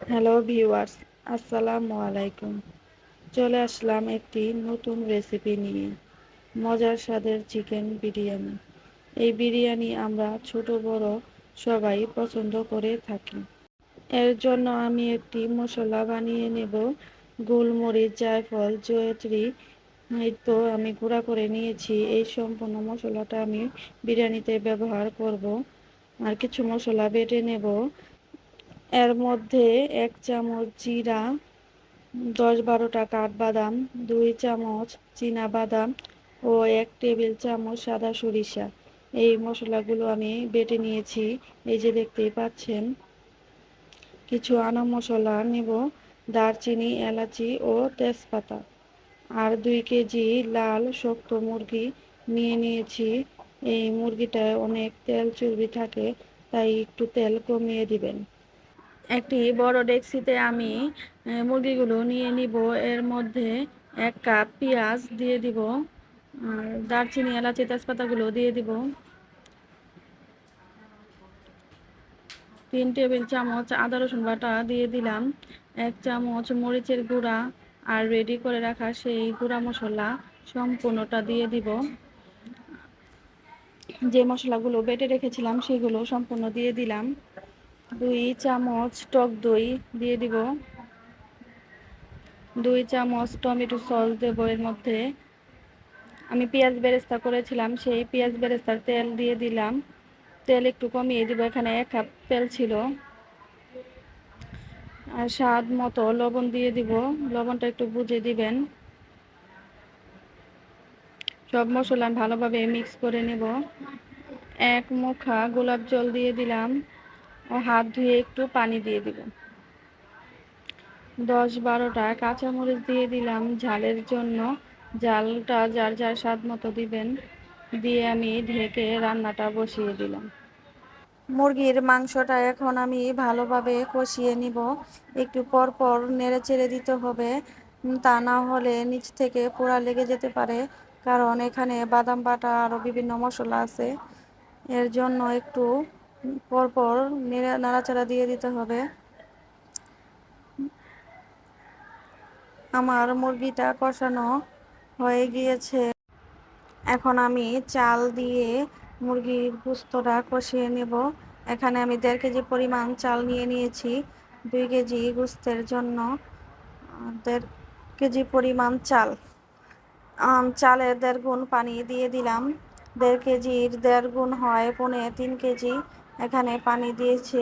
Hello viewers, আসসালামু আলাইকুম। চলে আসলাম একটি নতুন রেসিপি নিয়ে, মজার স্বাদের চিকেন বিরিয়ানি। এই বিরিয়ানি আমরা ছোট বড় সবাই পছন্দ করে থাকি। এর জন্য আমি একটি মশলা বানিয়ে নেব। গোলমরিচ, জায়ফল, জয়ত্রী এই তো আমি গুঁড়া করে নিয়েছি। এই সম্পূর্ণ মশলাটা আমি বিরিয়ানিতে ব্যবহার করব। আর কিছু মশলা বেটে নেব। এর মধ্যে 1 চামচ জিরা, 10-12টা কাঠবাদাম, 2 চামচ বাদাম ও 1 টেবিল চামচ সাদা সরিষা। এই মশলাগুলো আমি বেটে নিয়েছি, এই যে দেখতেই পাচ্ছেন। কিছু আনা মশলা নেব, দারচিনি, এলাচি ও তেজপাতা। আর 2 কেজি লাল শক্ত মুরগি নিয়ে নিয়েছি। এই মুরগিটায় অনেক তেল চর্বি থাকে, তাই একটু তেল কমিয়ে দিবেন। একটি বড় ডেকচিতে আমি মুরগিগুলো নিয়ে নিব। এর মধ্যে 1 কাপ পেঁয়াজ দিয়ে দিব, আর দারচিনি, এলাচি, তেজপাতাগুলো দিয়ে দিব। 3 টেবিল চামচ আদা রসুন বাটা দিয়ে দিলাম। 1 চামচ মরিচের গুঁড়া আর রেডি করে রাখা সেই গুঁড়া মশলা সম্পূর্ণটা দিয়ে দিব। যে মশলাগুলো বেটে রেখেছিলাম সেগুলো সম্পূর্ণ দিয়ে দিলাম। 2 চামচ টক দই দিয়ে দিব। 2 চামচ টমেটো সস দেবো। এর মধ্যে আমি পেঁয়াজ বেরেস্তা করেছিলাম, সেই পেঁয়াজ বেরেস্তার তেল দিয়ে দিলাম। তেল একটু কমিয়ে দিব, এখানে 1 কাপ তেল ছিল। আর স্বাদ মতো লবণ দিয়ে দিব, লবণটা একটু বুঝে দিবেন। সব মশলা ভালোভাবে মিক্স করে নেব। 1 মুঠা গোলাপ জল দিয়ে দিলাম ও হাত ধুয়ে একটু পানি দিয়ে দিব। 10-12টা কাঁচামরিচ দিয়ে দিলাম ঝালের জন্য। ঝালটা যার যার স্বাদ মতো দিবেন। দিয়ে আমি ঢেকে রান্নাটা বসিয়ে দিলাম। মুরগির মাংসটা এখন আমি ভালোভাবে কষিয়ে নিব। একটু পর পর নেড়ে চেড়ে দিতে হবে, তা না হলে নিচ থেকে পোড়া লেগে যেতে পারে, কারণ এখানে বাদাম বাটা আরও বিভিন্ন মশলা আছে। এর জন্য একটু পর পর নাড়াচাড়া দিয়ে দিতে হবে। আমার মুরগিটা কষানো হয়ে গিয়েছে। এখন আমি চাল দিয়ে মুরগির গোস্তটা কষিয়ে নেব। এখানে আমি 1.5 কেজি পরিমাণ চাল নিয়ে নিয়েছি। 2 কেজি গোস্তের জন্য 1.5 কেজি পরিমাণ চাল। চালের 1.5 গুণ পানি দিয়ে দিলাম। 1.5 কেজির 1.5 গুণ হয় 3 কেজি। এখানে পানি দিয়েছি।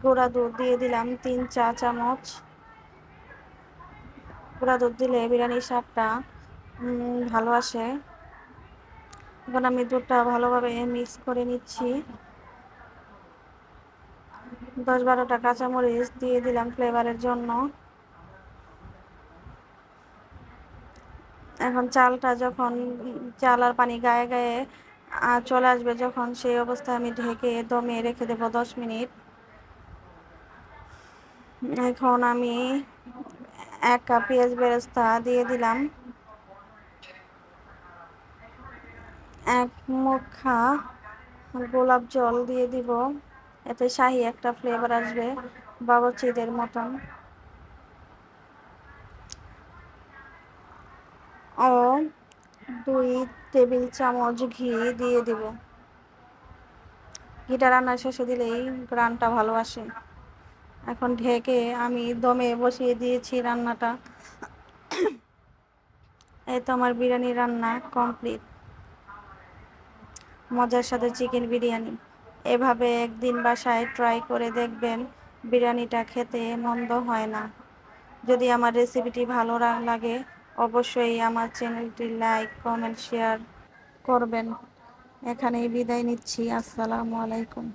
গুঁড়া দুধ দিয়ে দিলাম 3 চা চামচ। গুঁড়া দুধ দিলে বিরিয়ানির স্বাদটা ভালো আসে। এখন আমি দুধটা ভালোভাবে মিক্স করে নিচ্ছি। 10-12টা কাঁচামরিচ দিয়ে দিলাম ফ্লেভারের জন্য। এখন চালটা যখন চাল আর পানি গায়ে গায়ে চলে আসবে, যখন সেই অবস্থায় আমি ঢেকে দমে রেখে দেবো 10 মিনিট। এখন আমি 1 কাপ পেঁয়াজ বেরেস্তা দিয়ে দিলাম। 1 মুঠা গোলাপ জল দিয়ে দিব, এতে শাহি একটা ফ্লেভার আসবে, বাবুর্চিদের মতন। ও 2 টেবিল চামচ ঘি দিয়ে দিব। ঘিটা রান্নার শেষে দিলেই গ্রানটা ভালো আসে। এখন ঢেকে আমি দমে বসিয়ে দিয়েছি রান্নাটা। এই তো আমার বিরিয়ানি রান্না কমপ্লিট। মজার সাথে চিকেন বিরিয়ানি এভাবে একদিন বাসায় ট্রাই করে দেখবেন, বিরিয়ানিটা খেতে মন্দ হয় না। যদি আমার রেসিপিটি ভালো লাগে, অবশ্যই আমার চ্যানেলটি লাইক, কমেন্ট, শেয়ার করবেন। এখানেই বিদায় নিচ্ছি। আসসালামু আলাইকুম।